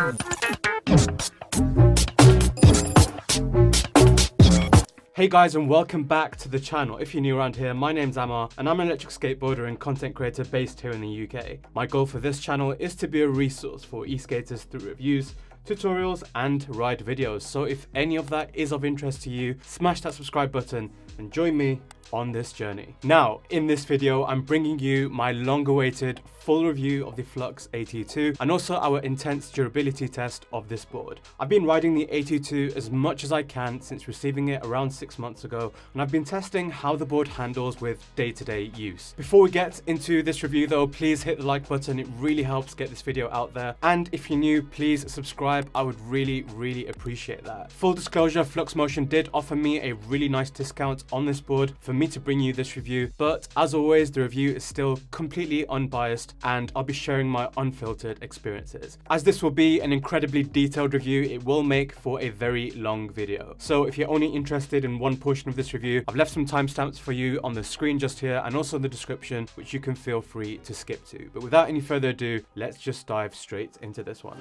Hey guys, and welcome back to the channel. If you're new around here, my name's Amar and I'm an electric skateboarder and content creator based here in the UK. My goal for this channel is to be a resource for e-skaters through reviews, tutorials and ride videos. So if any of that is of interest to you, smash that subscribe button and join me on this journey. Now, in this video, I'm bringing you my long-awaited full review of the Flux AT2 and also our intense durability test of this board. I've been riding the AT2 as much as I can since receiving it around 6 months ago, and I've been testing how the board handles with day-to-day use. Before we get into this review though, please hit the like button. It really helps get this video out there. And if you're new, please subscribe. I would really appreciate that. Full disclosure, Fluxmotion did offer me a really nice discount on this board for me to bring you this review, but as always, the review is still completely unbiased and I'll be sharing my unfiltered experiences. As this will be an incredibly detailed review, it will make for a very long video. So if you're only interested in one portion of this review, I've left some timestamps for you on the screen just here and also in the description, which you can feel free to skip to. But without any further ado, let's just dive straight into this one.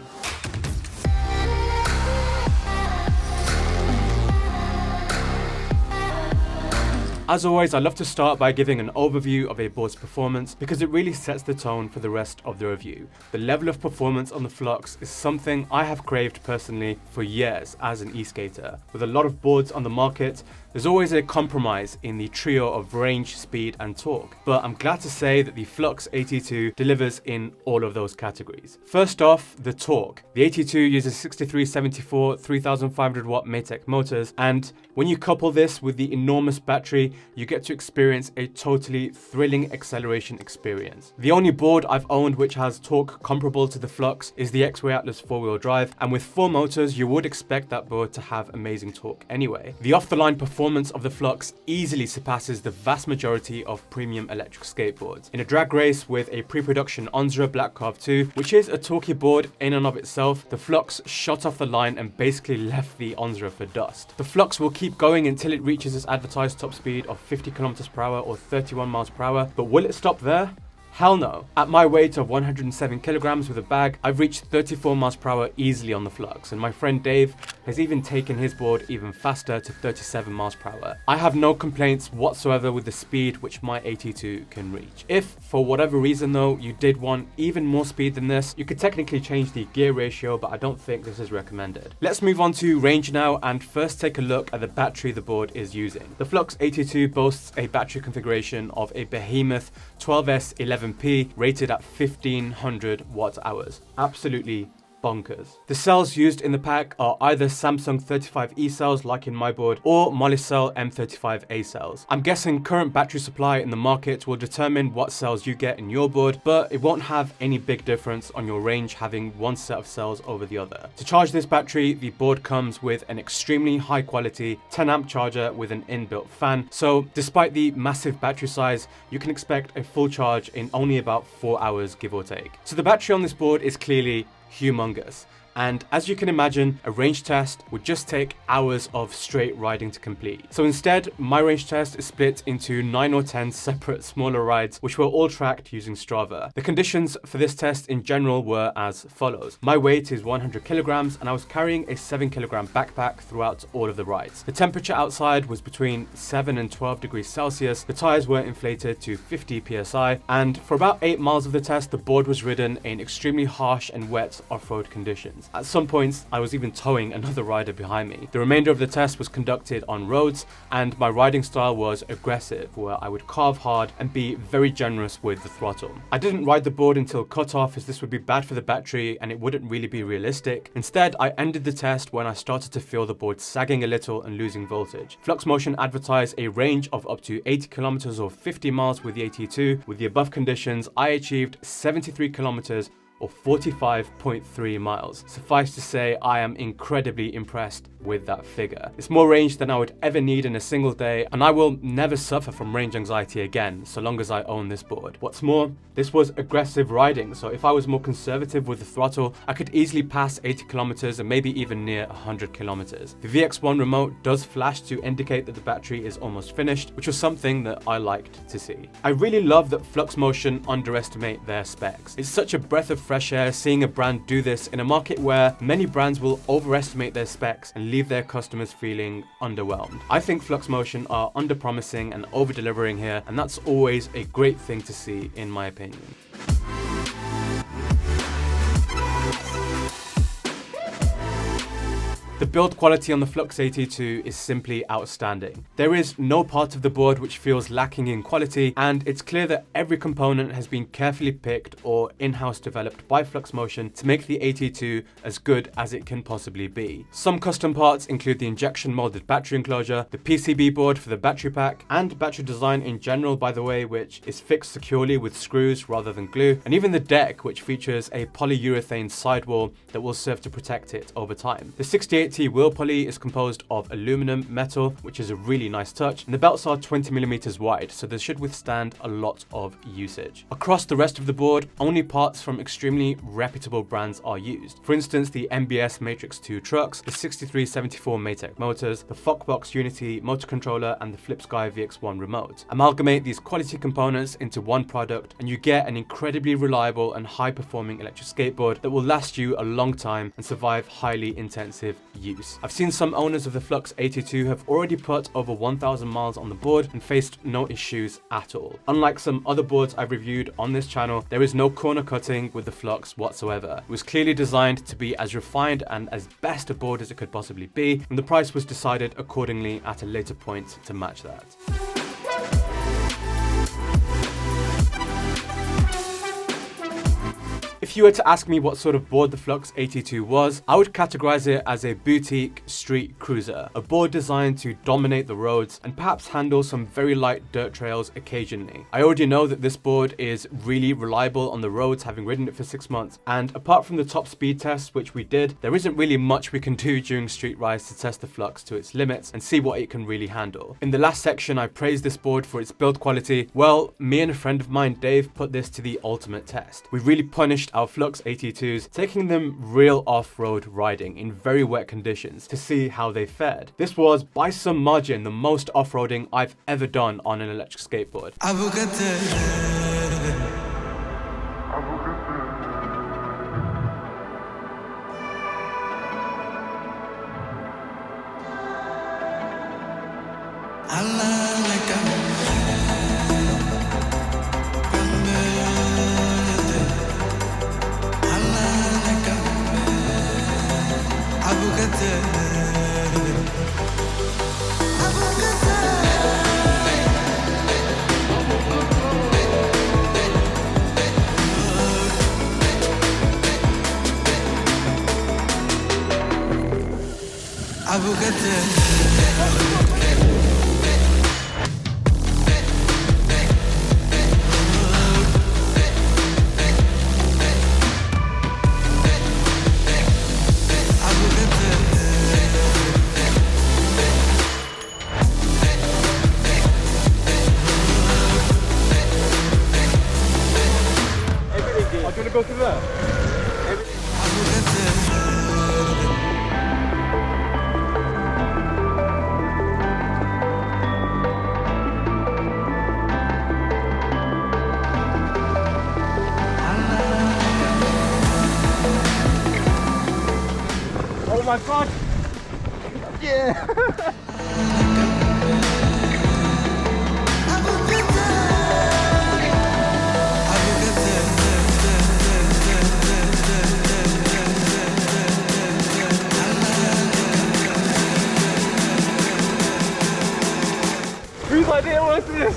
As always, I love to start by giving an overview of a board's performance because it really sets the tone for the rest of the review. The level of performance on the Flux is something I have craved personally for years as an e-skater. With a lot of boards on the market, there's always a compromise in the trio of range, speed and torque, but I'm glad to say that the Flux AT2 delivers in all of those categories. First off, the torque. The AT2 uses 6374 3500 watt Matec motors, and when you couple this with the enormous battery, you get to experience a totally thrilling acceleration experience. The only board I've owned which has torque comparable to the Flux is the X-Way Atlas 4-wheel drive, and with 4 motors you would expect that board to have amazing torque anyway. The off-the-line performance of the Flux easily surpasses the vast majority of premium electric skateboards. In a drag race with a pre-production Onzra Black Carve 2, which is a torquey board in and of itself, the Flux shot off the line and basically left the Onzra for dust. The Flux will keep going until it reaches its advertised top speed of 50 km per hour or 31 miles per hour, but will it stop there? Hell no. At my weight of 107 kilograms with a bag, I've reached 34 miles per hour easily on the Flux, and my friend Dave has even taken his board even faster to 37 miles per hour. I have no complaints whatsoever with the speed which my AT2 can reach. If, for whatever reason though, you did want even more speed than this, you could technically change the gear ratio, but I don't think this is recommended. Let's move on to range now and first take a look at the battery the board is using. The Flux AT2 boasts a battery configuration of a behemoth 12S 11P rated at 1500 watt hours. Absolutely bonkers. The cells used in the pack are either Samsung 35E cells like in my board or Molicel M35A cells. I'm guessing current battery supply in the market will determine what cells you get in your board, but it won't have any big difference on your range having one set of cells over the other. To charge this battery, the board comes with an extremely high quality 10 amp charger with an inbuilt fan, so despite the massive battery size, you can expect a full charge in only about 4 hours give or take. So the battery on this board is clearly humongous. And as you can imagine, a range test would just take hours of straight riding to complete. So instead, my range test is split into 9 or 10 separate smaller rides, which were all tracked using Strava. The conditions for this test in general were as follows. My weight is 100 kilograms and I was carrying a 7 kilogram backpack throughout all of the rides. The temperature outside was between 7 and 12 degrees Celsius. The tires were inflated to 50 psi, and for about 8 miles of the test, the board was ridden in extremely harsh and wet off-road conditions. At some points, I was even towing another rider behind me. The remainder of the test was conducted on roads, and my riding style was aggressive, where I would carve hard and be very generous with the throttle. I didn't ride the board until cutoff, as this would be bad for the battery and it wouldn't really be realistic. Instead, I ended the test when I started to feel the board sagging a little and losing voltage. Fluxmotion advertised a range of up to 80 kilometers or 50 miles with the AT2. With the above conditions, I achieved 73 kilometers or 45.3 miles. Suffice to say, I am incredibly impressed with that figure. It's more range than I would ever need in a single day, and I will never suffer from range anxiety again so long as I own this board. What's more, this was aggressive riding, so if I was more conservative with the throttle, I could easily pass 80 kilometers and maybe even near 100 kilometers. The VX1 remote does flash to indicate that the battery is almost finished, which was something that I liked to see. I really love that Fluxmotion underestimate their specs. It's such a breath of fresh air seeing a brand do this in a market where many brands will overestimate their specs and leave their customers feeling underwhelmed. I think Fluxmotion are under-promising and over-delivering here, and that's always a great thing to see in my opinion. The build quality on the Flux AT2 is simply outstanding. There is no part of the board which feels lacking in quality, and it's clear that every component has been carefully picked or in-house developed by Fluxmotion to make the AT2 as good as it can possibly be. Some custom parts include the injection molded battery enclosure, the PCB board for the battery pack, and battery design in general, by the way, which is fixed securely with screws rather than glue, and even the deck, which features a polyurethane sidewall that will serve to protect it over time. The 68T wheel poly is composed of aluminum metal, which is a really nice touch, and the belts are 20mm wide, so they should withstand a lot of usage. Across the rest of the board, only parts from extremely reputable brands are used. For instance, the MBS Matrix 2 trucks, the 6374 Maytech motors, the Foxbox Unity motor controller, and the FlipSky VX1 remote. Amalgamate these quality components into one product, and you get an incredibly reliable and high-performing electric skateboard that will last you a long time and survive highly intensive use. I've seen some owners of the Flux AT2 have already put over 1,000 miles on the board and faced no issues at all. Unlike some other boards I've reviewed on this channel, there is no corner cutting with the Flux whatsoever. It was clearly designed to be as refined and as best a board as it could possibly be, and the price was decided accordingly at a later point to match that. If you were to ask me what sort of board the Flux AT2 was, I would categorize it as a boutique street cruiser, a board designed to dominate the roads and perhaps handle some very light dirt trails occasionally. I already know that this board is really reliable on the roads, having ridden it for 6 months, and apart from the top speed tests which we did, there isn't really much we can do during street rides to test the Flux to its limits and see what it can really handle. In the last section I praised this board for its build quality. Well, me and a friend of mine, Dave, put this to the ultimate test. We really punished our Flux AT2s, taking them real off-road riding in very wet conditions to see how they fared. This was by some margin the most off-roading I've ever done on an electric skateboard. Go through there. Oh my god! Yeah! Whose idea was this?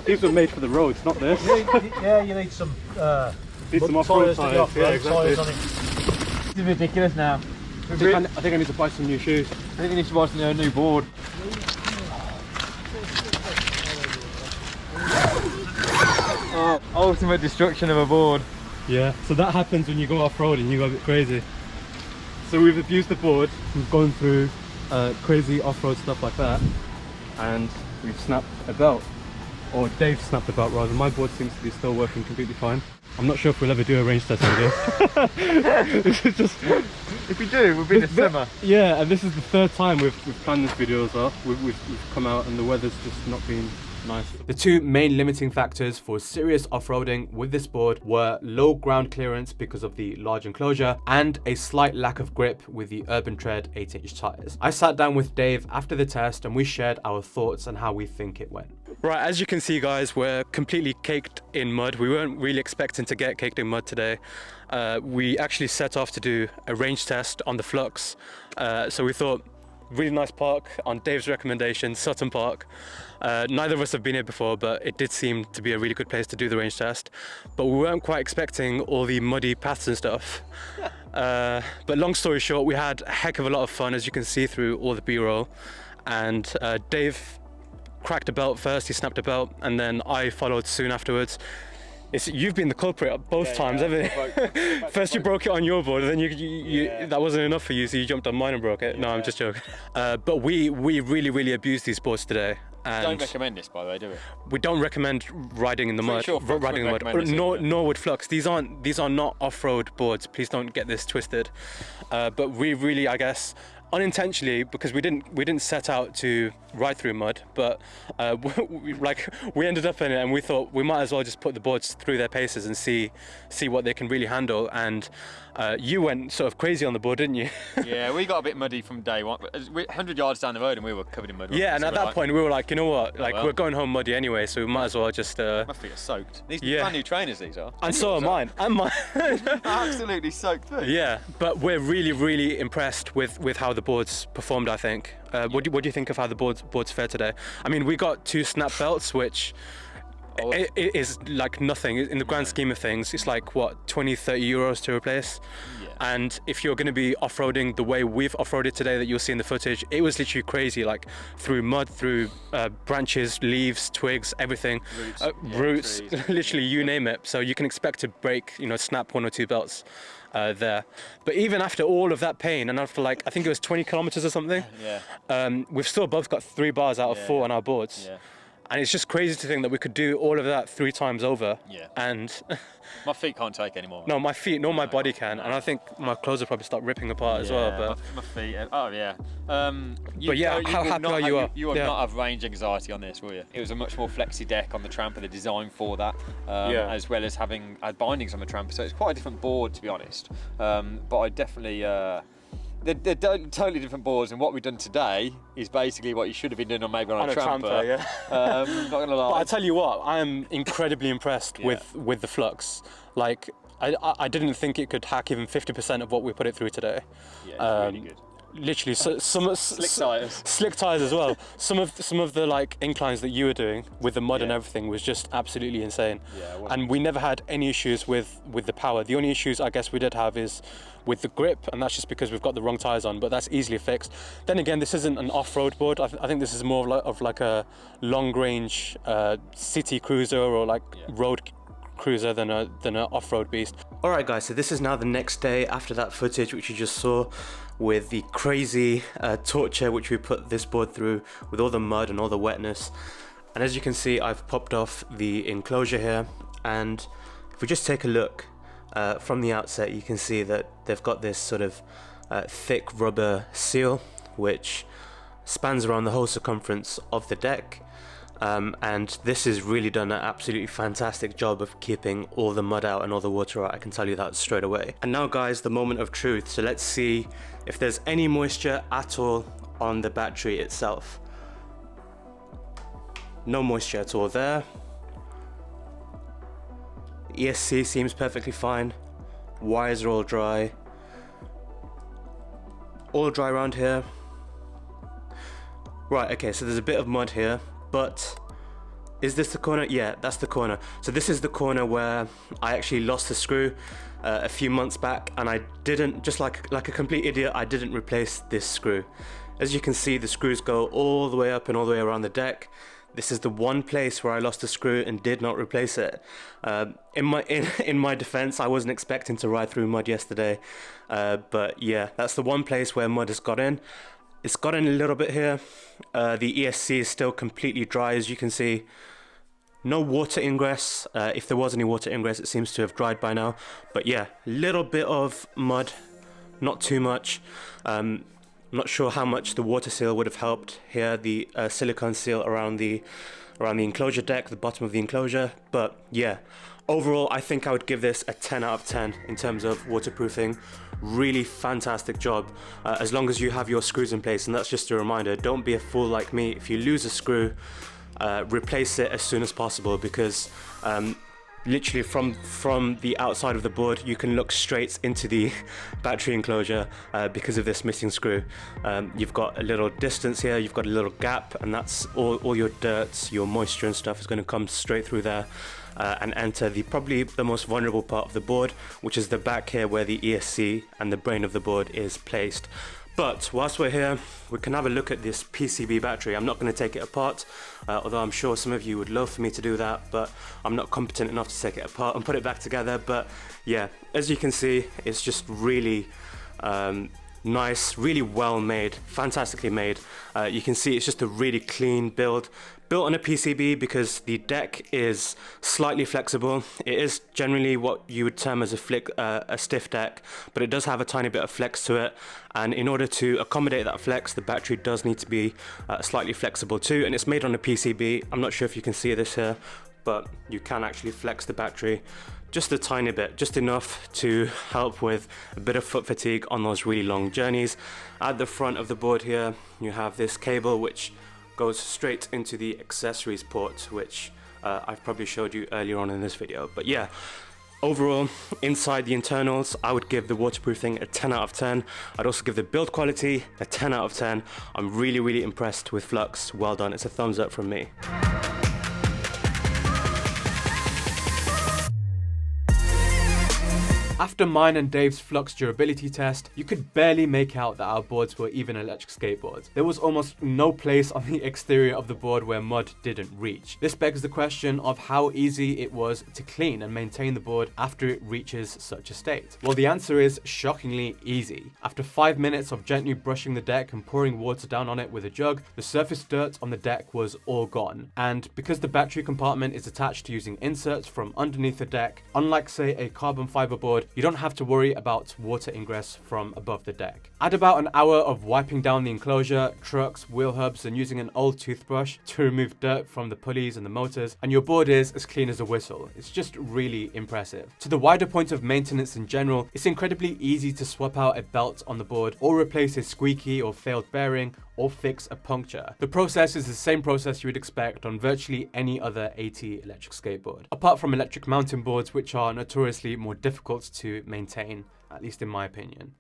These were made for the roads, not this. Yeah, you need some off-road tyres. Yeah, exactly. This is ridiculous now. I think I need to buy some new shoes. I think you need to buy some new board. Oh, ultimate destruction of a board. Yeah, so that happens when you go off-road and you go a bit crazy. So we've abused the board, we've gone through crazy off-road stuff like that, and we've snapped a belt. Or Dave snapped a belt rather. My board seems to be still working completely fine. I'm not sure if we'll ever do a range test video. This is just... If we do, we'll be in a simmer. Yeah, and this is the third time we've planned this video as well. We've come out and the weather's just not been nice. The two main limiting factors for serious off-roading with this board were low ground clearance because of the large enclosure and a slight lack of grip with the Urban Tread 8-inch tyres. I sat down with Dave after the test and we shared our thoughts on how we think it went. Right, as you can see guys, we're completely caked in mud. We weren't really expecting to get caked in mud today. We actually set off to do a range test on the Flux. So we thought, really nice park on Dave's recommendation, Sutton Park. Neither of us have been here before, but it did seem to be a really good place to do the range test. But we weren't quite expecting all the muddy paths and stuff. But long story short, we had a heck of a lot of fun, as you can see through all the B-roll. And Dave cracked a belt first, he snapped a belt, and then I followed soon afterwards. You've been the culprit both times, haven't you? First you broke it on your board, and then that wasn't enough for you, so you jumped on mine and broke it. No, I'm just joking. But we really abused these boards today. And don't recommend this, by the way, do we? We don't recommend riding in the mud. Sure riding in the mud. Nor would Flux. These are not off-road boards. Please don't get this twisted. But we really, I guess, unintentionally, because we didn't set out to ride through mud, but we ended up in it, and we thought we might as well just put the boards through their paces and see what they can really handle. And you went sort of crazy on the board, didn't you? Yeah, we got a bit muddy from day one. 100 yards down the road and we were covered in mud. Yeah, and at that point we were like, you know what, we're going home muddy anyway, so we might as well just... My feet are soaked. These brand new trainers, these are. And so are mine. And mine. Absolutely soaked through. Yeah, but we're really impressed with how the boards performed, I think. What do you think of how the boards fared today? I mean, we got 2 snap belts, which it is like nothing in the grand scheme of things. It's like what, 20-30 euros to replace. Yeah. And if you're going to be off-roading the way we've off-roaded today that you'll see in the footage, it was literally crazy, like through mud, through branches, leaves, twigs, everything, roots, literally you name it. So you can expect to break, snap 1 or 2 belts there. But even after all of that pain, and after I think it was 20 kilometers or something, we've still both got 3 bars out of 4 on our boards. Yeah. And it's just crazy to think that we could do all of that 3 times over. Yeah. And my feet can't take anymore. No, my feet nor my body can. And I think my clothes will probably start ripping apart as well. But my feet, oh yeah. But yeah, how happy are you? You would not have range anxiety on this, will you? It was a much more flexy deck on the Tramper, the design for that, as well as having bindings on the Tramper. So it's quite a different board, to be honest. But I definitely... They're totally different boards, and what we've done today is basically what you should have been doing on a Tramper. Yeah. Not gonna lie. But I tell you what, I am incredibly impressed with the Flux. Like, I didn't think it could hack even 50% of what we put it through today. Yeah, it's really good. Literally, slick tires as well. Some of the inclines that you were doing with the mud and everything was just absolutely insane. Yeah, and we never had any issues with the power. The only issues I guess we did have is with the grip, and that's just because we've got the wrong tires on. But that's easily fixed. Then again, this isn't an off-road board. I think this is more of a long-range city cruiser or road cruiser than an off-road beast. Alright guys, so this is now the next day after that footage which you just saw with the crazy torture which we put this board through with all the mud and all the wetness. And as you can see, I've popped off the enclosure here, and if we just take a look from the outset, you can see that they've got this sort of thick rubber seal which spans around the whole circumference of the deck. And this has really done an absolutely fantastic job of keeping all the mud out and all the water out, I can tell you that straight away. And now guys, the moment of truth. So let's see if there's any moisture at all on the battery itself. No moisture at all there. ESC seems perfectly fine. Wires are all dry. All dry around here. Right, okay, so there's a bit of mud here. But is this the corner? Yeah, that's the corner. So this is the corner where I actually lost the screw a few months back, and I didn't, just like a complete idiot, I didn't replace this screw. As you can see, the screws go all the way up and all the way around the deck. This is the one place where I lost a screw and did not replace it. In my defense, I wasn't expecting to ride through mud yesterday, but yeah, that's the one place where mud has got in. It's got in a little bit here. The ESC is still completely dry, as you can see. No water ingress. If there was any water ingress, it seems to have dried by now. But yeah, little bit of mud, not too much. I'm not sure how much the water seal would have helped here. The silicone seal around the enclosure deck, the bottom of the enclosure. But yeah, overall, I think I would give this a 10 out of 10 in terms of waterproofing. Really fantastic job, as long as you have your screws in place. And that's just a reminder, don't be a fool like me. If you lose a screw, replace it as soon as possible, because literally from the outside of the board you can look straight into the battery enclosure because of this missing screw. You've got a little distance here, you've got a little gap, and that's all your dirt, your moisture and stuff is going to come straight through there and enter probably the most vulnerable part of the board, which is the back here where the ESC and the brain of the board is placed. But whilst we're here, we can have a look at this PCB battery. I'm not going to take it apart, although I'm sure some of you would love for me to do that, but I'm not competent enough to take it apart and put it back together. But yeah, as you can see, it's just really nice, really well made, fantastically made. You can see it's just a really clean built on a PCB because the deck is slightly flexible. It is generally what you would term as a stiff deck, but it does have a tiny bit of flex to it. And in order to accommodate that flex, the battery does need to be slightly flexible too. And it's made on a PCB. I'm not sure if you can see this here, but you can actually flex the battery just a tiny bit, just enough to help with a bit of foot fatigue on those really long journeys. At the front of the board here, you have this cable which goes straight into the accessories port, which I've probably showed you earlier on in this video. But yeah, overall, inside the internals, I would give the waterproofing a 10 out of 10. I'd also give the build quality a 10 out of 10. I'm really, really impressed with Flux. Well done. It's a thumbs up from me. After mine and Dave's Flux durability test, you could barely make out that our boards were even electric skateboards. There was almost no place on the exterior of the board where mud didn't reach. This begs the question of how easy it was to clean and maintain the board after it reaches such a state. Well, the answer is shockingly easy. After 5 minutes of gently brushing the deck and pouring water down on it with a jug, the surface dirt on the deck was all gone. And because the battery compartment is attached using inserts from underneath the deck, unlike say a carbon fiber board, you don't have to worry about water ingress from above the deck. Add about an hour of wiping down the enclosure, trucks, wheel hubs, and using an old toothbrush to remove dirt from the pulleys and the motors, and your board is as clean as a whistle. It's just really impressive. To the wider point of maintenance in general, it's incredibly easy to swap out a belt on the board or replace a squeaky or failed bearing or fix a puncture. The process is the same process you would expect on virtually any other AT electric skateboard, apart from electric mountain boards, which are notoriously more difficult to maintain, at least in my opinion.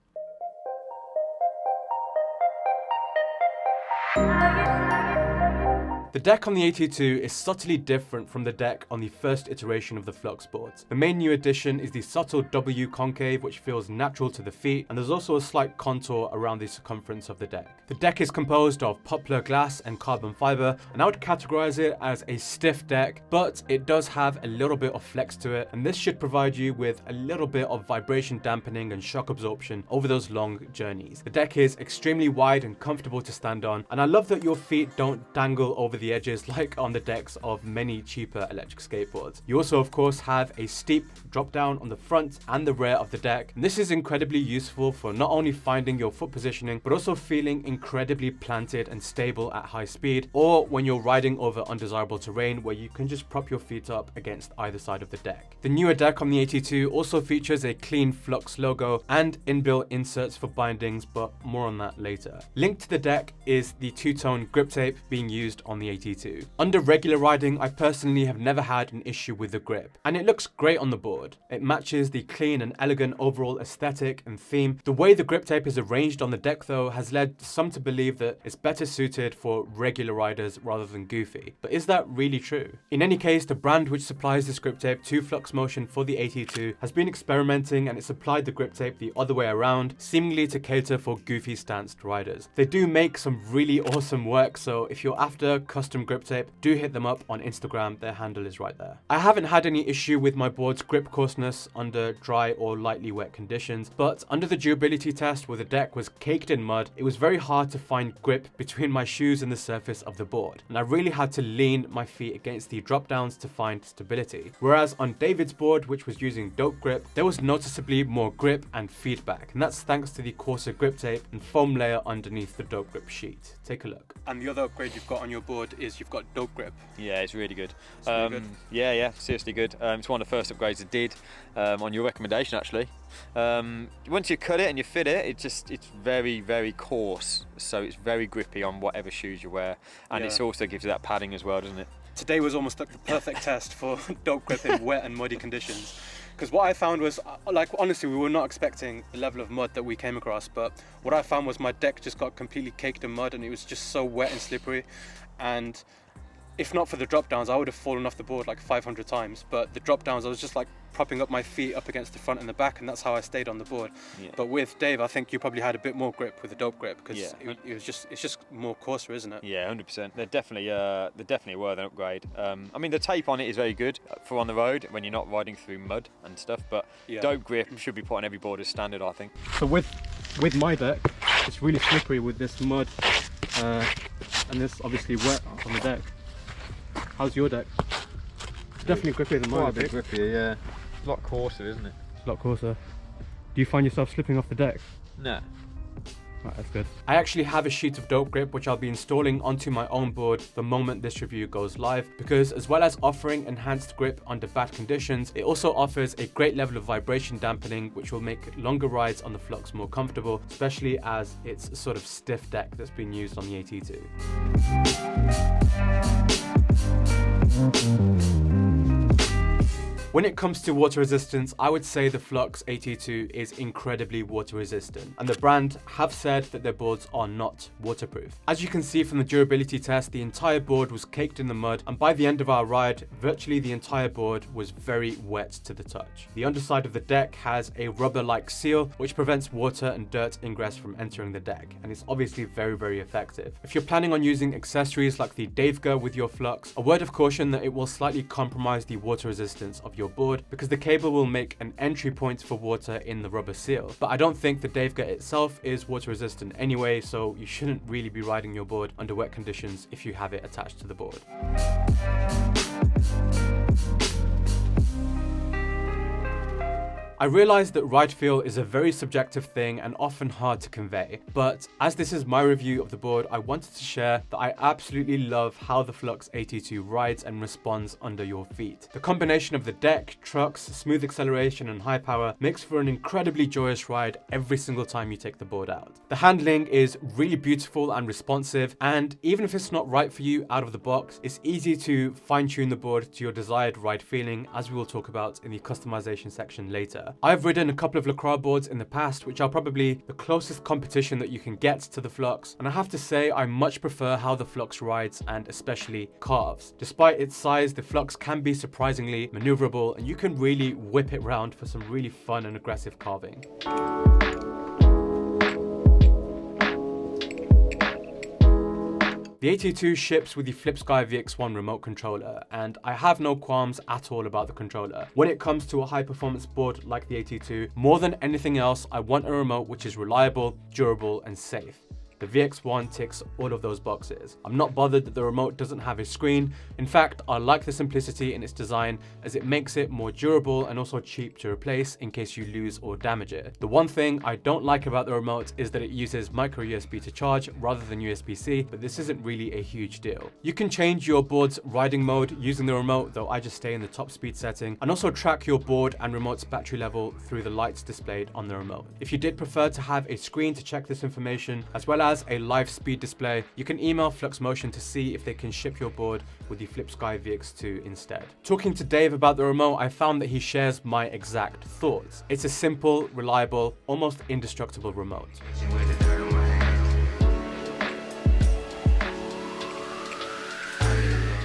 The deck on the AT2 is subtly different from the deck on the first iteration of the Flux boards. The main new addition is the subtle W concave, which feels natural to the feet, and there's also a slight contour around the circumference of the deck. The deck is composed of poplar glass and carbon fiber, and I would categorize it as a stiff deck, but it does have a little bit of flex to it, and this should provide you with a little bit of vibration dampening and shock absorption over those long journeys. The deck is extremely wide and comfortable to stand on, and I love that your feet don't dangle over the edges like on the decks of many cheaper electric skateboards. You also of course have a steep drop down on the front and the rear of the deck, and this is incredibly useful for not only finding your foot positioning but also feeling incredibly planted and stable at high speed, or when you're riding over undesirable terrain where you can just prop your feet up against either side of the deck. The newer deck on the AT2 also features a clean Flux logo and inbuilt inserts for bindings, but more on that later. Linked to the deck is the two-tone grip tape being used on the AT2. Under regular riding, I personally have never had an issue with the grip, and it looks great on the board. It matches the clean and elegant overall aesthetic and theme. The way the grip tape is arranged on the deck though has led some to believe that it's better suited for regular riders rather than goofy. But is that really true? In any case, the brand which supplies this grip tape to Fluxmotion for the AT2 has been experimenting, and it's applied the grip tape the other way around, seemingly to cater for goofy stanced riders. They do make some really awesome work, so if you're after custom custom grip tape, do hit them up on Instagram. Their handle is right there. I haven't had any issue with my board's grip coarseness under dry or lightly wet conditions, but under the durability test where the deck was caked in mud, it was very hard to find grip between my shoes and the surface of the board, and I really had to lean my feet against the drop downs to find stability. Whereas on David's board, which was using DopeGrip, there was noticeably more grip and feedback, and that's thanks to the coarser grip tape and foam layer underneath the DopeGrip sheet. Take a look. And the other upgrade you've got on your board is you've got DopeGrip. Yeah, it's really good. It's really good. Yeah, seriously good. It's one of the first upgrades I did on your recommendation, actually. Once you cut it and you fit it, it's very, very coarse, so it's very grippy on whatever shoes you wear, and it also gives you that padding as well, doesn't it? Today was almost like the perfect test for DopeGrip in wet and muddy conditions. Because what I found was, like, honestly, we were not expecting the level of mud that we came across, but what I found was my deck just got completely caked in mud and it was just so wet and slippery. And if not for the drop downs, I would have fallen off the board like 500 times. But the drop downs, I was just like propping up my feet up against the front and the back, and that's how I stayed on the board. Yeah. But with Dave, I think you probably had a bit more grip with the DopeGrip, because it's just more coarser, isn't it? Yeah, 100%. They're definitely worth an upgrade. I mean, the tape on it is very good for on the road when you're not riding through mud and stuff. But DopeGrip should be put on every board as standard, I think. So with my deck, it's really slippery with this mud, and this obviously wet on the deck. How's your deck? It's definitely grippier than mine. Quite a bit grippier, yeah. It's a lot coarser, isn't it? It's a lot coarser. Do you find yourself slipping off the deck? No. Right, that's good. I actually have a sheet of DopeGrip which I'll be installing onto my own board the moment this review goes live, because as well as offering enhanced grip under bad conditions, it also offers a great level of vibration dampening which will make longer rides on the Flux more comfortable, especially as it's a sort of stiff deck that's been used on the AT2. When it comes to water resistance, I would say the Flux AT2 is incredibly water resistant, and the brand have said that their boards are not waterproof. As you can see from the durability test, the entire board was caked in the mud, and by the end of our ride, virtually the entire board was very wet to the touch. The underside of the deck has a rubber-like seal which prevents water and dirt ingress from entering the deck, and it's obviously very, very effective. If you're planning on using accessories like the DopeGrip with your Flux, a word of caution that it will slightly compromise the water resistance of your board, because the cable will make an entry point for water in the rubber seal. But I don't think the DopeGrip itself is water resistant anyway, so you shouldn't really be riding your board under wet conditions if you have it attached to the board. I realise that ride feel is a very subjective thing and often hard to convey, but as this is my review of the board, I wanted to share that I absolutely love how the Flux AT2 rides and responds under your feet. The combination of the deck, trucks, smooth acceleration and high power makes for an incredibly joyous ride every single time you take the board out. The handling is really beautiful and responsive, and even if it's not right for you out of the box, it's easy to fine-tune the board to your desired ride feeling, as we will talk about in the customization section later. I've ridden a couple of Lacroix boards in the past, which are probably the closest competition that you can get to the Flux, and I have to say I much prefer how the Flux rides and especially carves. Despite its size, the Flux can be surprisingly maneuverable, and you can really whip it round for some really fun and aggressive carving. The AT2 ships with the FlipSky VX1 remote controller, and I have no qualms at all about the controller. When it comes to a high performance board like the AT2, more than anything else, I want a remote which is reliable, durable and safe. The VX1 ticks all of those boxes. I'm not bothered that the remote doesn't have a screen. In fact, I like the simplicity in its design, as it makes it more durable and also cheap to replace in case you lose or damage it. The one thing I don't like about the remote is that it uses micro USB to charge rather than USB-C, but this isn't really a huge deal. You can change your board's riding mode using the remote, though I just stay in the top speed setting, and also track your board and remote's battery level through the lights displayed on the remote. If you did prefer to have a screen to check this information, as well as a live speed display, you can email Fluxmotion to see if they can ship your board with the FlipSky VX2 instead. Talking to Dave about the remote, I found that he shares my exact thoughts. It's a simple, reliable, almost indestructible remote.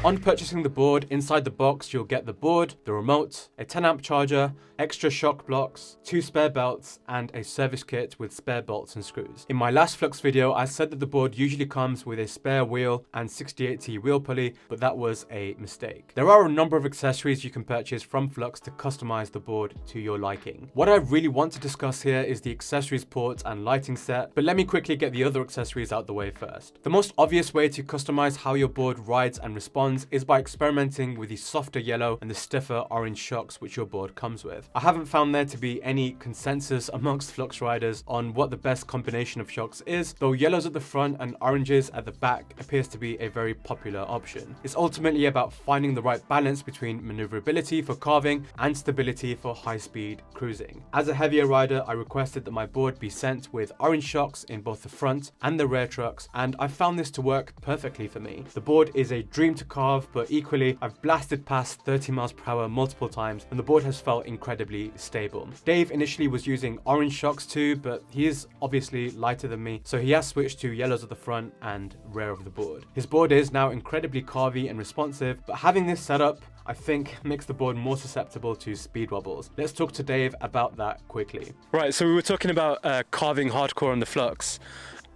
On purchasing the board, inside the box you'll get the board, the remote, a 10 amp charger, extra shock blocks, 2 spare belts, and a service kit with spare bolts and screws. In my last Flux video, I said that the board usually comes with a spare wheel and 68T wheel pulley, but that was a mistake. There are a number of accessories you can purchase from Flux to customize the board to your liking. What I really want to discuss here is the accessories port and lighting set, but let me quickly get the other accessories out the way first. The most obvious way to customize how your board rides and responds is by experimenting with the softer yellow and the stiffer orange shocks which your board comes with. I haven't found there to be any consensus amongst Flux riders on what the best combination of shocks is, though yellows at the front and oranges at the back appears to be a very popular option. It's ultimately about finding the right balance between maneuverability for carving and stability for high-speed cruising. As a heavier rider, I requested that my board be sent with orange shocks in both the front and the rear trucks, and I found this to work perfectly for me. The board is a dream to carve, but equally, I've blasted past 30 miles per hour multiple times, and the board has felt incredibly stable. Dave initially was using orange shocks too, but he is obviously lighter than me, so he has switched to yellows at the front and rear of the board. His board is now incredibly carvy and responsive, but having this setup, I think, makes the board more susceptible to speed wobbles. Let's talk to Dave about that quickly. Right, so we were talking about carving hardcore on the Flux,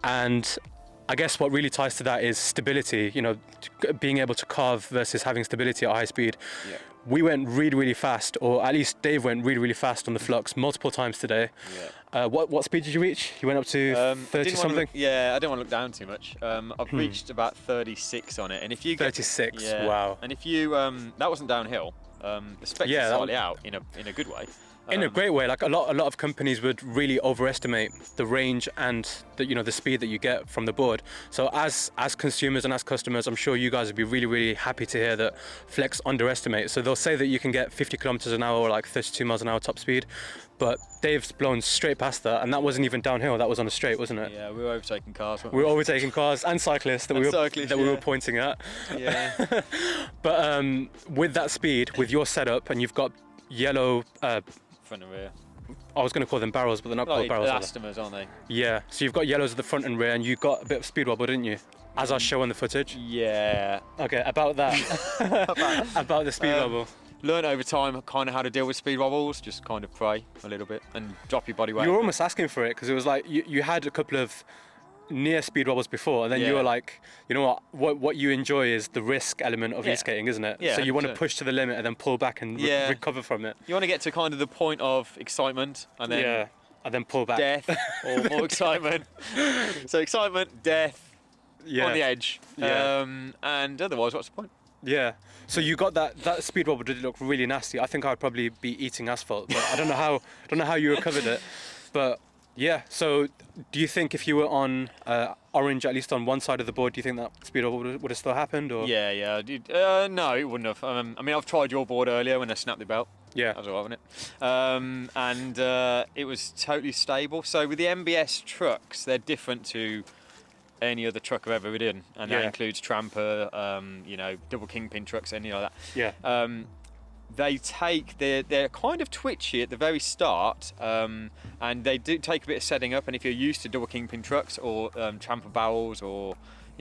and I guess what really ties to that is stability, you know, being able to carve versus having stability at high speed. Yeah. We went really, really fast, or at least Dave went really, really fast on the Flux multiple times today. Yeah. What speed did you reach? You went up to 30 something? Yeah, I don't want to look down too much. I've reached about 36 on it, and if you get 36, wow. And if you that wasn't downhill. The spec is slightly out in a good way. In a great way. Like a lot of companies would really overestimate the range and the speed that you get from the board. So as consumers and as customers, I'm sure you guys would be really, really happy to hear that Flex underestimates. So they'll say that you can get 50 kilometers an hour or like 32 miles an hour top speed, but Dave's blown straight past that, and that wasn't even downhill. That was on a straight, wasn't it? Yeah, we were overtaking cars. We were overtaking cars and cyclists that we were pointing at. Yeah. But with that speed, with your setup, and you've got yellow. Front and rear. I was going to call them barrels, but they're not called barrels. Elastomers, aren't they? Yeah. So you've got yellows at the front and rear, and you got a bit of speed wobble, didn't you? As I show on the footage. Yeah. Okay. About that. about the speed wobble. Learn over time kind of how to deal with speed wobbles. Just kind of pray a little bit and drop your body weight. You were almost asking for it because it was like you had a couple of near speed wobbles before, and then you were like, you know what you enjoy is the risk element of e-skating, isn't it? Yeah, so you want to push to the limit and then pull back and recover from it. You want to get to kind of the point of excitement and then and then pull back. Death or more excitement. So excitement, death, on the edge. And otherwise, what's the point? Yeah. So you got that speed wobble did look really nasty. I think I'd probably be eating asphalt, but I don't know how you recovered it, but. Yeah, so do you think if you were on orange, at least on one side of the board, do you think that speed wobble would have still happened? Or? Yeah. No, it wouldn't have. I mean, I've tried your board earlier when I snapped the belt. Yeah. That was all right, wasn't it? And it was totally stable. So with the MBS trucks, they're different to any other truck I've ever ridden. And that includes Tramper, double kingpin trucks, anything like that. Yeah. They're kind of twitchy at the very start, and they do take a bit of setting up. And if you're used to double kingpin trucks or tramper barrels or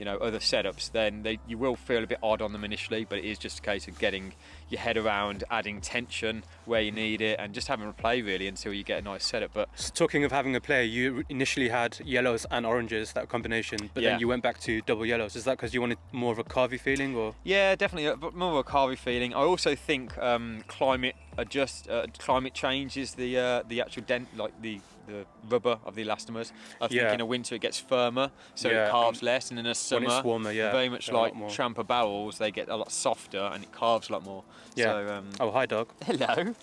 other setups, then you will feel a bit odd on them initially. But it is just a case of getting your head around, adding tension where you need it, and just having a play really until you get a nice setup. But so talking of having a play, you initially had yellows and oranges, that combination, but then you went back to double yellows. Is that because you wanted more of a carvy feeling, or? Yeah, definitely more of a carvy feeling. I also think climate changes the actual dent, like the rubber of the elastomers. I think in a winter it gets firmer, so it carves less, and in a summer, when it's warmer, very much like tramper barrels, they get a lot softer and it carves a lot more. Yeah. So, hi, dog. Hello.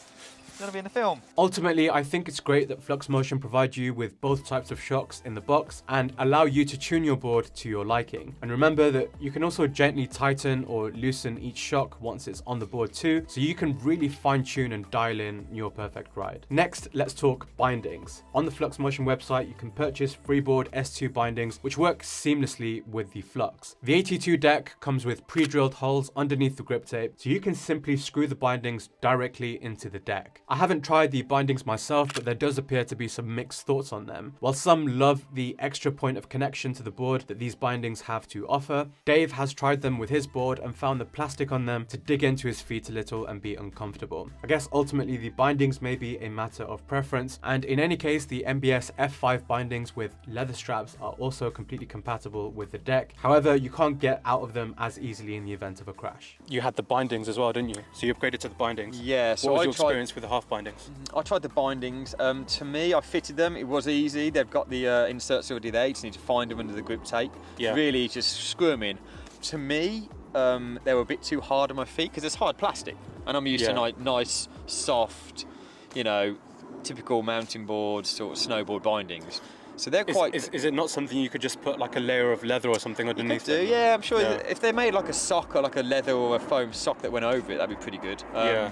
Gonna be in the film. Ultimately, I think it's great that Fluxmotion provides you with both types of shocks in the box and allow you to tune your board to your liking. And remember that you can also gently tighten or loosen each shock once it's on the board too, so you can really fine tune and dial in your perfect ride. Next, let's talk bindings. On the Fluxmotion website, you can purchase freeboard S2 bindings, which work seamlessly with the Flux. The AT2 deck comes with pre-drilled holes underneath the grip tape, so you can simply screw the bindings directly into the deck. I haven't tried the bindings myself, but there does appear to be some mixed thoughts on them. While some love the extra point of connection to the board that these bindings have to offer, Dave has tried them with his board and found the plastic on them to dig into his feet a little and be uncomfortable. I guess ultimately the bindings may be a matter of preference, and in any case the MBS F5 bindings with leather straps are also completely compatible with the deck. However, you can't get out of them as easily in the event of a crash. You had the bindings as well, didn't you? So you upgraded to the bindings. Yeah, so what was I your tried, experience with the half bindings? I tried the bindings. To me, I fitted them. It was easy. They've got the inserts already there. You just need to find them under the grip tape. Yeah. Really, just screw them in. To me, they were a bit too hard on my feet because it's hard plastic, and I'm used to nice, soft, you know, typical mountain board sort of snowboard bindings. So they're quite. Is it not something you could just put like a layer of leather or something underneath? You could do, yeah. I'm sure if they made like a sock or like a leather or a foam sock that went over it, that'd be pretty good. Yeah.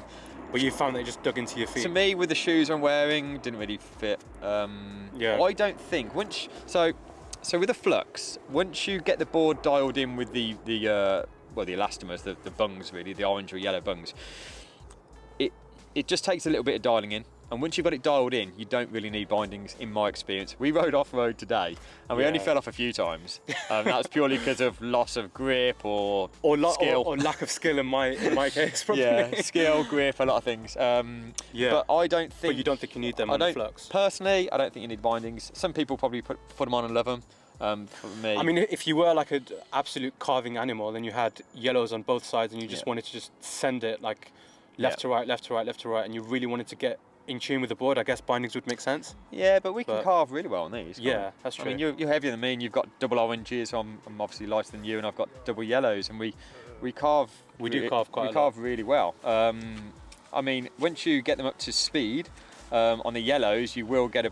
But you found that it just dug into your feet. To me, with the shoes I'm wearing, didn't really fit. I don't think so with the Flux, once you get the board dialed in with the elastomers, the bungs really, the orange or yellow bungs, it just takes a little bit of dialing in. And once you've got it dialed in, you don't really need bindings, in my experience. We rode off-road today, and we only fell off a few times. That was purely because of loss of grip or skill. Or lack of skill in my case, probably. Yeah, skill, grip, a lot of things. But I don't think... But you don't think you need them on the Flux? Personally, I don't think you need bindings. Some people probably put them on and love them. For me, I mean, if you were like an absolute carving animal and you had yellows on both sides and you just wanted to just send it like left to right, left to right, left to right, and you really wanted to get in tune with the board, I guess bindings would make sense. Yeah, but we can carve really well on these. Yeah, that's true. I mean, you're heavier than me, and you've got double oranges. I'm obviously lighter than you, and I've got double yellows, and we carve. We do carve quite a lot. We carve really well. I mean, once you get them up to speed on the yellows, you will get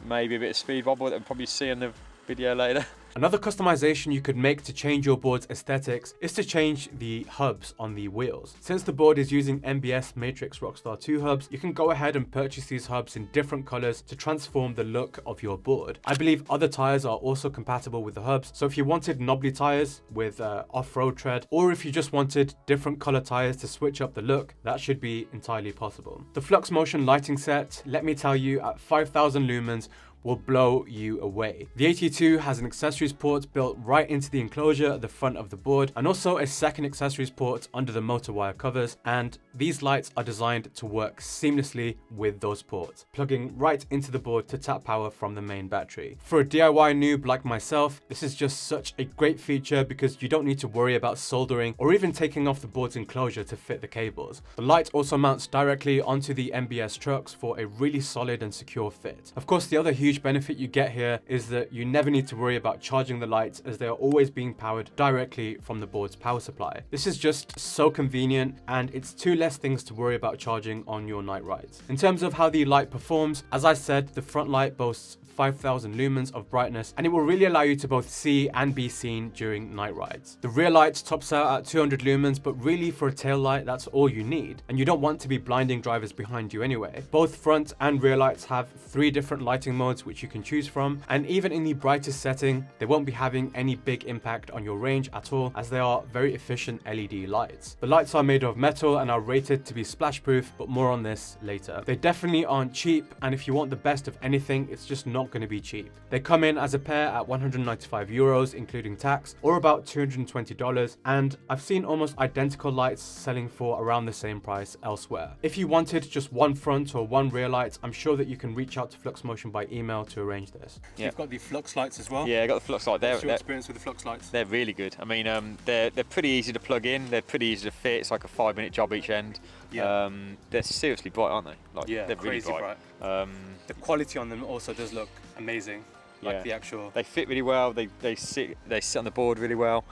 maybe a bit of speed wobble that we'll probably see in the video later. Another customization you could make to change your board's aesthetics is to change the hubs on the wheels. Since the board is using MBS Matrix Rockstar 2 hubs, you can go ahead and purchase these hubs in different colors to transform the look of your board. I believe other tires are also compatible with the hubs, so if you wanted knobbly tires with off-road tread, or if you just wanted different color tires to switch up the look, that should be entirely possible. The Fluxmotion lighting set, let me tell you, at 5,000 lumens, will blow you away. The AT2 has an accessories port built right into the enclosure at the front of the board, and also a second accessories port under the motor wire covers, and these lights are designed to work seamlessly with those ports, plugging right into the board to tap power from the main battery. For a DIY noob like myself, this is just such a great feature because you don't need to worry about soldering or even taking off the board's enclosure to fit the cables. The light also mounts directly onto the MBS trucks for a really solid and secure fit. Of course, the other huge benefit you get here is that you never need to worry about charging the lights, as they are always being powered directly from the board's power supply. This is just so convenient, and it's two less things to worry about charging on your night rides. In terms of how the light performs, as I said, the front light boasts 5,000 lumens of brightness, and it will really allow you to both see and be seen during night rides. The rear light tops out at 200 lumens, but really for a tail light, that's all you need, and you don't want to be blinding drivers behind you anyway. Both front and rear lights have 3 different lighting modes which you can choose from, and even in the brightest setting, they won't be having any big impact on your range at all, as they are very efficient LED lights. The lights are made of metal and are rated to be splash proof, but more on this later. They definitely aren't cheap, and if you want the best of anything, it's just not going to be cheap. They come in as a pair at 195 euros including tax, or about $220, and I've seen almost identical lights selling for around the same price elsewhere. If you wanted just one front or one rear light, I'm sure that you can reach out to Fluxmotion by email to arrange this. Yeah. You've got the Flux lights as well? Yeah, I got the Flux light. What's your experience with the Flux lights? They're really good. I mean, they're pretty easy to plug in. They're pretty easy to fit. It's like a 5-minute job each end. Yeah. They're seriously bright, aren't they? Like, yeah, they're really bright. The quality on them also does look amazing. Like the actual. They fit really well. They sit on the board really well.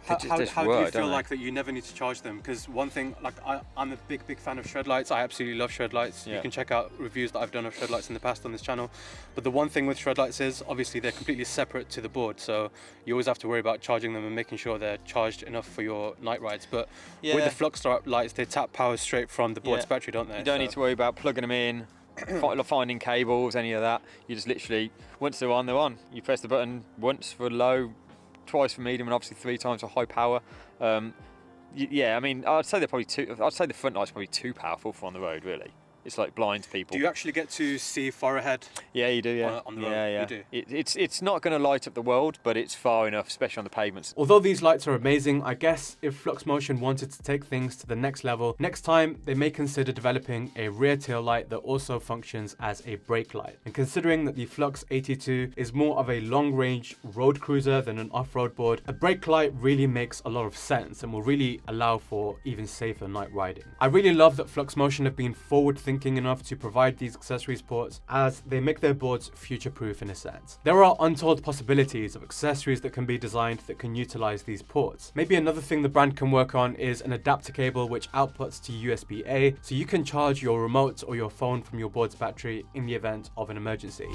How do you feel like that you never need to charge them? Because one thing, like I'm a big fan of shed lights. I absolutely love shed lights. You can check out reviews that I've done of shed lights in the past on this channel. But the one thing with shed lights is obviously they're completely separate to the board, so you always have to worry about charging them and making sure they're charged enough for your night rides. But with the Flux lights, they tap power straight from the board's battery, don't they? You don't need to worry about plugging them in, finding cables, any of that. You just literally, once they're on, they're on. You press the button once for low, twice for medium, and obviously 3 times for high power. Yeah, I mean, I'd say they're probably too. I'd say the front light's probably too powerful for on the road. Really, it's like blind people. Do you actually get to see far ahead? Yeah, you do. Yeah, on the road? Yeah. You do. It's not going to light up the world, but it's far enough, especially on the pavements. Although these lights are amazing, I guess if Fluxmotion wanted to take things to the next level, next time they may consider developing a rear tail light that also functions as a brake light. And considering that the Flux AT2 is more of a long-range road cruiser than an off-road board, a brake light really makes a lot of sense and will really allow for even safer night riding. I really love that Fluxmotion have been forward-thinking enough to provide these accessories ports, as they make their boards future-proof in a sense. There are untold possibilities of accessories that can be designed that can utilize these ports. Maybe another thing the brand can work on is an adapter cable which outputs to USB-A, so you can charge your remote or your phone from your board's battery in the event of an emergency.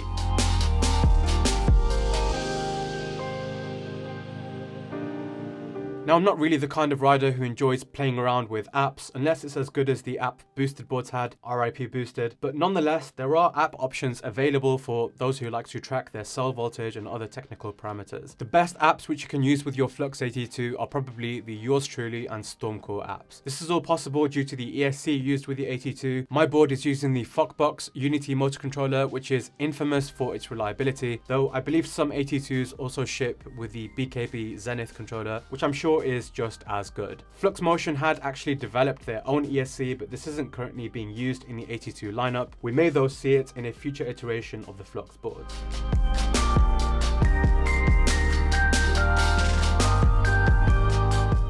Now, I'm not really the kind of rider who enjoys playing around with apps unless it's as good as the app Boosted boards had, RIP Boosted, but nonetheless, there are app options available for those who like to track their cell voltage and other technical parameters. The best apps which you can use with your Flux AT2 are probably the Yours Truly and Stormcore apps. This is all possible due to the ESC used with the AT2. My board is using the FLUXbox Unity motor controller, which is infamous for its reliability, though I believe some AT2s also ship with the BKB Zenith controller, which I'm sure is just as good. Fluxmotion had actually developed their own ESC, but this isn't currently being used in the AT2 lineup. We may though see it in a future iteration of the Flux boards.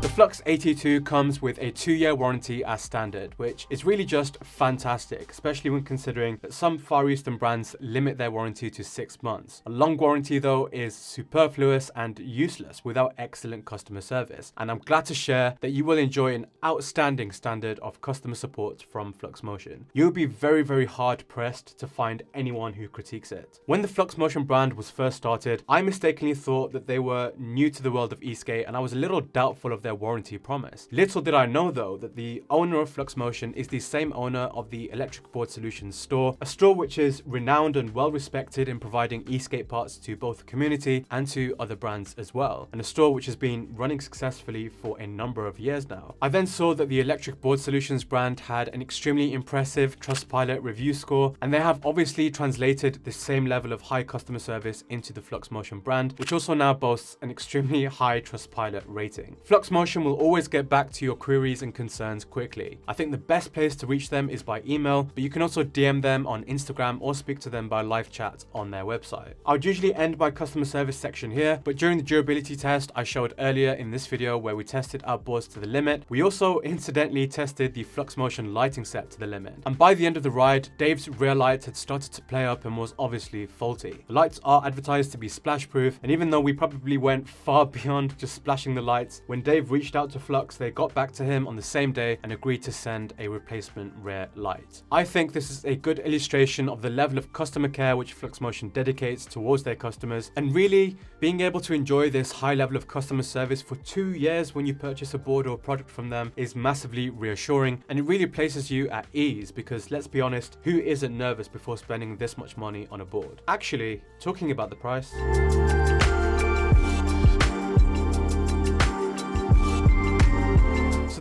The Flux AT2 comes with a 2-year warranty as standard, which is really just fantastic, especially when considering that some Far Eastern brands limit their warranty to 6 months. A long warranty though is superfluous and useless without excellent customer service, and I'm glad to share that you will enjoy an outstanding standard of customer support from Fluxmotion. You'll be very hard pressed to find anyone who critiques it. When the Fluxmotion brand was first started, I mistakenly thought that they were new to the world of eSkate, and I was a little doubtful of their warranty promise. Little did I know though that the owner of Fluxmotion is the same owner of the Electric Board Solutions store, a store which is renowned and well respected in providing eSkate parts to both the community and to other brands as well, and a store which has been running successfully for a number of years now. I then saw that the Electric Board Solutions brand had an extremely impressive Trustpilot review score, and they have obviously translated the same level of high customer service into the Fluxmotion brand, which also now boasts an extremely high Trustpilot rating. Fluxmotion will always get back to your queries and concerns quickly. I think the best place to reach them is by email, but you can also DM them on Instagram or speak to them by live chat on their website. I would usually end my customer service section here, but during the durability test I showed earlier in this video where we tested our boards to the limit, we also incidentally tested the Fluxmotion lighting set to the limit. And by the end of the ride, Dave's rear light had started to play up and was obviously faulty. The lights are advertised to be splash proof, and even though we probably went far beyond just splashing the lights, when Dave reached out to Flux, they got back to him on the same day and agreed to send a replacement rear light. I think this is a good illustration of the level of customer care which Fluxmotion dedicates towards their customers, and really being able to enjoy this high level of customer service for 2 years when you purchase a board or product from them is massively reassuring, and it really places you at ease, because let's be honest, who isn't nervous before spending this much money on a board? Actually, talking about the price,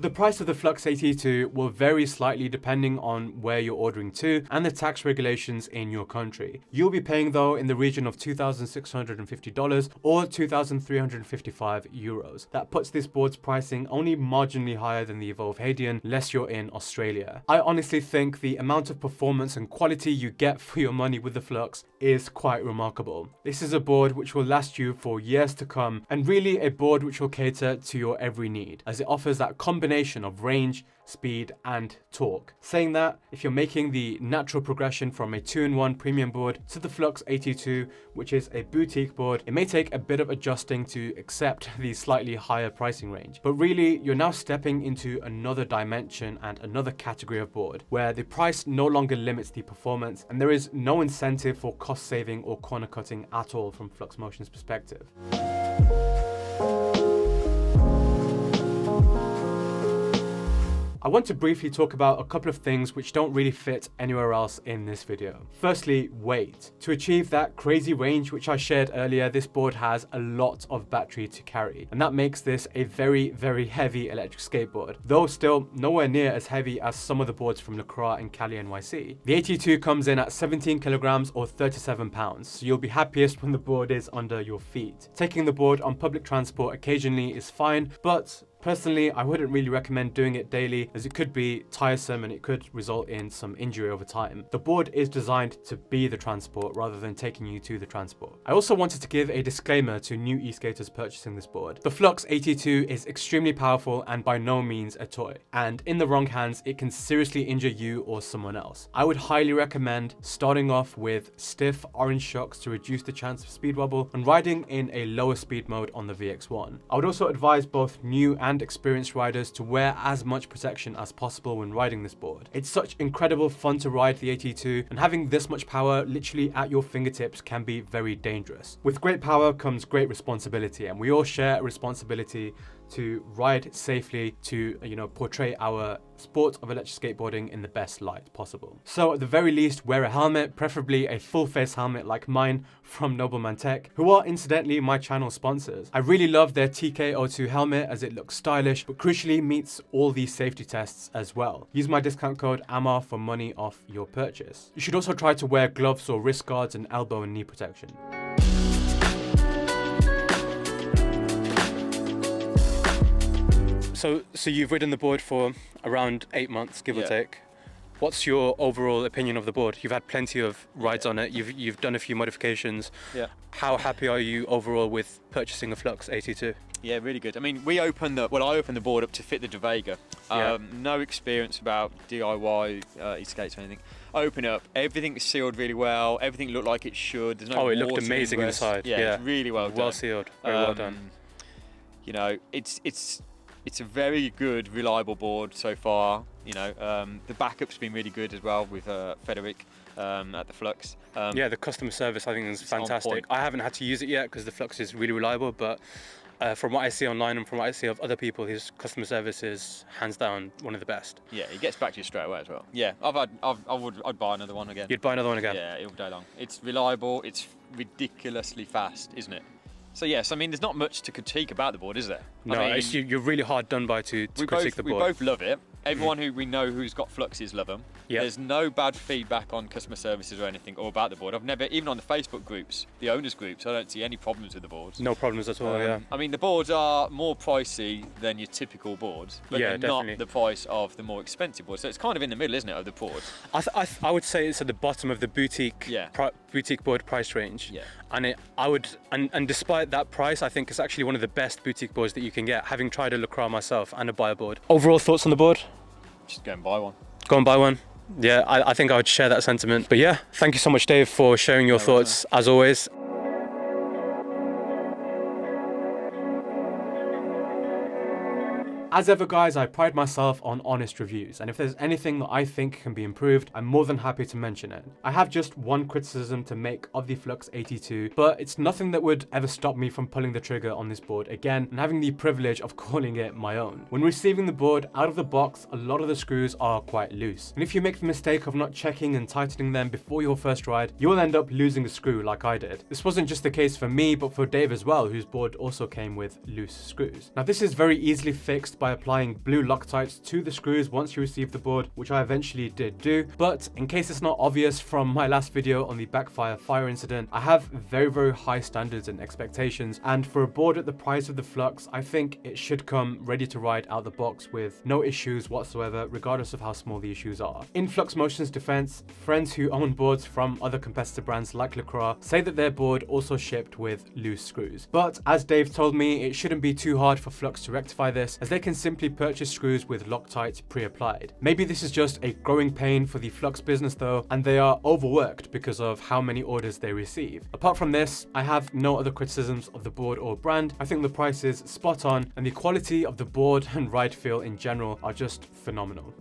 the price of the Flux AT2 will vary slightly depending on where you're ordering to and the tax regulations in your country. You'll be paying though in the region of $2,650 or €2,355. That puts this board's pricing only marginally higher than the Evolve Hadian, unless you're in Australia. I honestly think the amount of performance and quality you get for your money with the Flux is quite remarkable. This is a board which will last you for years to come, and really a board which will cater to your every need, as it offers that combination of range, speed and torque. Saying that, if you're making the natural progression from a 2-in-1 premium board to the Flux AT2, which is a boutique board, it may take a bit of adjusting to accept the slightly higher pricing range. But really, you're now stepping into another dimension and another category of board, where the price no longer limits the performance, and there is no incentive for cost saving or corner cutting at all from Fluxmotion's perspective. I want to briefly talk about a couple of things which don't really fit anywhere else in this video. Firstly, weight. To achieve that crazy range which I shared earlier, this board has a lot of battery to carry, and that makes this a very, very heavy electric skateboard, though still nowhere near as heavy as some of the boards from LaCroix and Cali NYC. The AT2 comes in at 17 kilograms or 37 pounds, so you'll be happiest when the board is under your feet. Taking the board on public transport occasionally is fine, but personally, I wouldn't really recommend doing it daily, as it could be tiresome and it could result in some injury over time. The board is designed to be the transport rather than taking you to the transport. I also wanted to give a disclaimer to new eSkaters purchasing this board. The Flux AT2 is extremely powerful and by no means a toy, and in the wrong hands, it can seriously injure you or someone else. I would highly recommend starting off with stiff orange shocks to reduce the chance of speed wobble and riding in a lower speed mode on the VX1. I would also advise both new and experienced riders to wear as much protection as possible when riding this board. It's such incredible fun to ride the AT2, and having this much power literally at your fingertips can be very dangerous. With great power comes great responsibility, and we all share a responsibility to ride safely, to portray our sport of electric skateboarding in the best light possible. So at the very least, wear a helmet, preferably a full face helmet like mine from Nobleman Tech, who are incidentally my channel sponsors. I really love their TK02 helmet as it looks stylish, but crucially meets all these safety tests as well. Use my discount code AMAR for money off your purchase. You should also try to wear gloves or wrist guards and elbow and knee protection. So you've ridden the board for around 8 months, give or take. What's your overall opinion of the board? You've had plenty of rides on it. You've done a few modifications. Yeah. How happy are you overall with purchasing a Flux AT2? Yeah, really good. I mean, I opened the board up to fit the DeVega. No experience about DIY eSkates or anything. Open up, everything is sealed really well. Everything looked like it should. There's no it looked water amazing ingress. inside. Yeah, it's really well done. Well sealed. Very well done. It's a very good, reliable board so far. The backup's been really good as well with Frederic at the Flux. The customer service I think is fantastic. I haven't had to use it yet because the Flux is really reliable, but from what I see online and from what I see of other people, his customer service is hands down one of the best. Yeah, he gets back to you straight away as well. Yeah, I'd buy another one again. You'd buy another one again? Yeah, all day long. It's reliable. It's ridiculously fast, isn't it? So yes, I mean, there's not much to critique about the board, is there? No, I mean, you're really hard done by to critique the board. We both love it. Everyone who we know who's got Fluxes love them. Yep. There's no bad feedback on customer services or anything or about the board. I've never, even on the Facebook groups, the owners groups, I don't see any problems with the boards. No problems at all, yeah. I mean, the boards are more pricey than your typical boards, but they're definitely not the price of the more expensive boards. So it's kind of in the middle, isn't it, of the boards? I would say it's at the bottom of the boutique board price range. Yeah. And despite that price, I think it's actually one of the best boutique boards that you can get, having tried a LaCroix myself and a buyer board. Overall thoughts on the board? Just go and buy one. Go and buy one. Yeah, I think I would share that sentiment. But yeah, thank you so much, Dave, for sharing your thoughts as always. As ever guys, I pride myself on honest reviews, and if there's anything that I think can be improved, I'm more than happy to mention it. I have just one criticism to make of the Flux AT2, but it's nothing that would ever stop me from pulling the trigger on this board again and having the privilege of calling it my own. When receiving the board out of the box, a lot of the screws are quite loose, and if you make the mistake of not checking and tightening them before your first ride, you will end up losing a screw like I did. This wasn't just the case for me, but for Dave as well, whose board also came with loose screws. Now this is very easily fixed by applying blue Loctites to the screws once you receive the board, which I eventually did do, but in case it's not obvious from my last video on the backfire fire incident, I have very, very high standards and expectations, and for a board at the price of the Flux, I think it should come ready to ride out the box with no issues whatsoever, regardless of how small the issues are. In Fluxmotion's defense, friends who own boards from other competitor brands like LaCroix say that their board also shipped with loose screws, but as Dave told me, it shouldn't be too hard for Flux to rectify this, as they can simply purchase screws with Loctite pre-applied. Maybe this is just a growing pain for the Flux business though, and they are overworked because of how many orders they receive. Apart from this, I have no other criticisms of the board or brand. I think the price is spot on, and the quality of the board and ride feel in general are just phenomenal.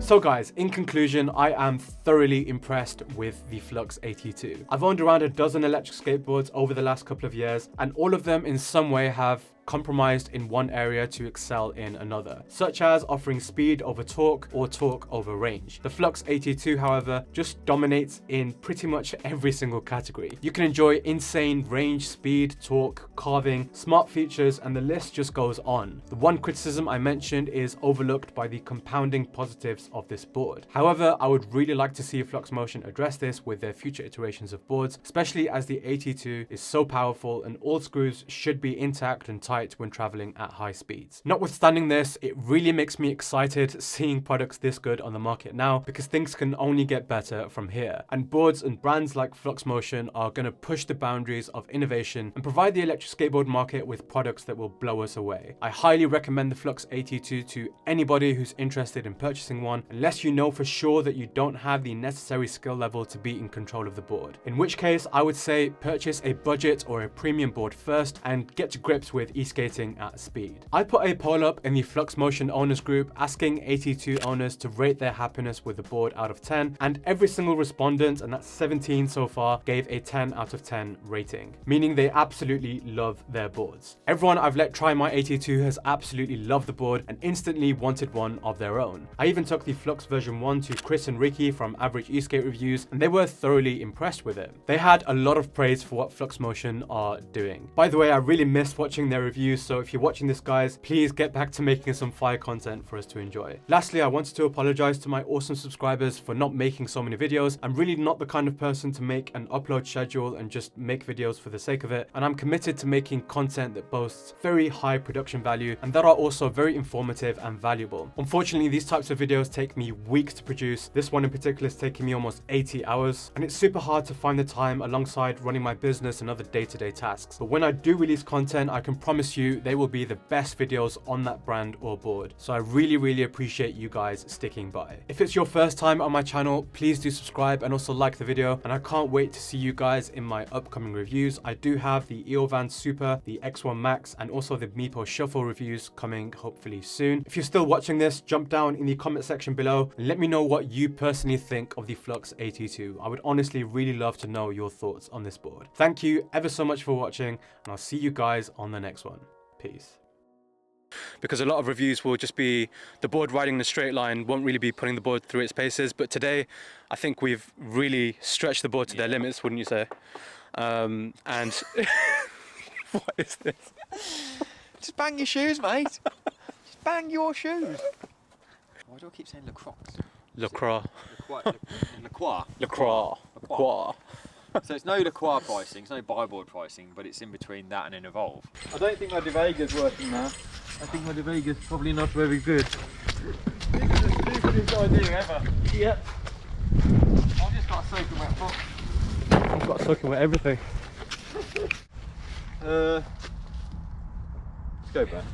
So guys, in conclusion, I am thoroughly impressed with the Flux AT2. I've owned around a dozen electric skateboards over the last couple of years, and all of them in some way have compromised in one area to excel in another, such as offering speed over torque or torque over range. The Flux AT2, however, just dominates in pretty much every single category. You can enjoy insane range, speed, torque, carving, smart features, and the list just goes on. The one criticism I mentioned is overlooked by the compounding positives of this board. However, I would really like to see Fluxmotion address this with their future iterations of boards, especially as the AT2 is so powerful and all screws should be intact and tight when traveling at high speeds. Notwithstanding this, it really makes me excited seeing products this good on the market now, because things can only get better from here. And boards and brands like Fluxmotion are going to push the boundaries of innovation and provide the electric skateboard market with products that will blow us away. I highly recommend the Flux AT2 to anybody who's interested in purchasing one, unless you know for sure that you don't have the necessary skill level to be in control of the board. In which case, I would say purchase a budget or a premium board first and get to grips with eSkating at speed. I put a poll up in the Fluxmotion owners group asking AT2 owners to rate their happiness with the board out of 10, and every single respondent, and that's 17 so far, gave a 10 out of 10 rating, meaning they absolutely love their boards. Everyone I've let try my AT2 has absolutely loved the board and instantly wanted one of their own. I even took the Flux version 1 to Chris and Ricky from Average eSkate Reviews, and they were thoroughly impressed with it. They had a lot of praise for what Fluxmotion are doing. By the way, I really missed watching their reviews, so if you're watching this guys, please get back to making some fire content for us to enjoy. Lastly, I wanted to apologize to my awesome subscribers for not making so many videos. I'm really not the kind of person to make an upload schedule and just make videos for the sake of it, and I'm committed to making content that boasts very high production value and that are also very informative and valuable. Unfortunately, these types of videos take me weeks to produce. This one in particular is taking me almost 80 hours, and it's super hard to find the time alongside running my business and other day-to-day tasks. But when I do release content, I can promise you they will be the best videos on that brand or board. So I really appreciate you guys sticking by. If it's your first time on my channel, please do subscribe and also like the video, and I can't wait to see you guys in my upcoming reviews. I do have the Eovan Super, the X1 Max, and also the Meepo Shuffle reviews coming hopefully soon. If you're still watching this, jump down in the comment section below and let me know what you personally think of the Flux AT2. I would honestly really love to know your thoughts on this board. Thank you ever so much for watching, and I'll see you guys on the next one. Peace. Because a lot of reviews will just be the board riding in a straight line, won't really be putting the board through its paces, but today I think we've really stretched the board to their limits, wouldn't you say? And what is this? Just bang your shoes, mate. Just bang your shoes. Why do I keep saying Le Croix? Le Croix. Le Croix. Le Croix. Le Croix. So it's no Le Croix pricing, it's no buy-board pricing, but it's in between that and an Evolve. I don't think my DeVega's working now. I think my DeVega's probably not very good. This is the stupidest idea ever. Yep. I've just got a soaking wet foot. I've got soaking wet everything. Let's go back.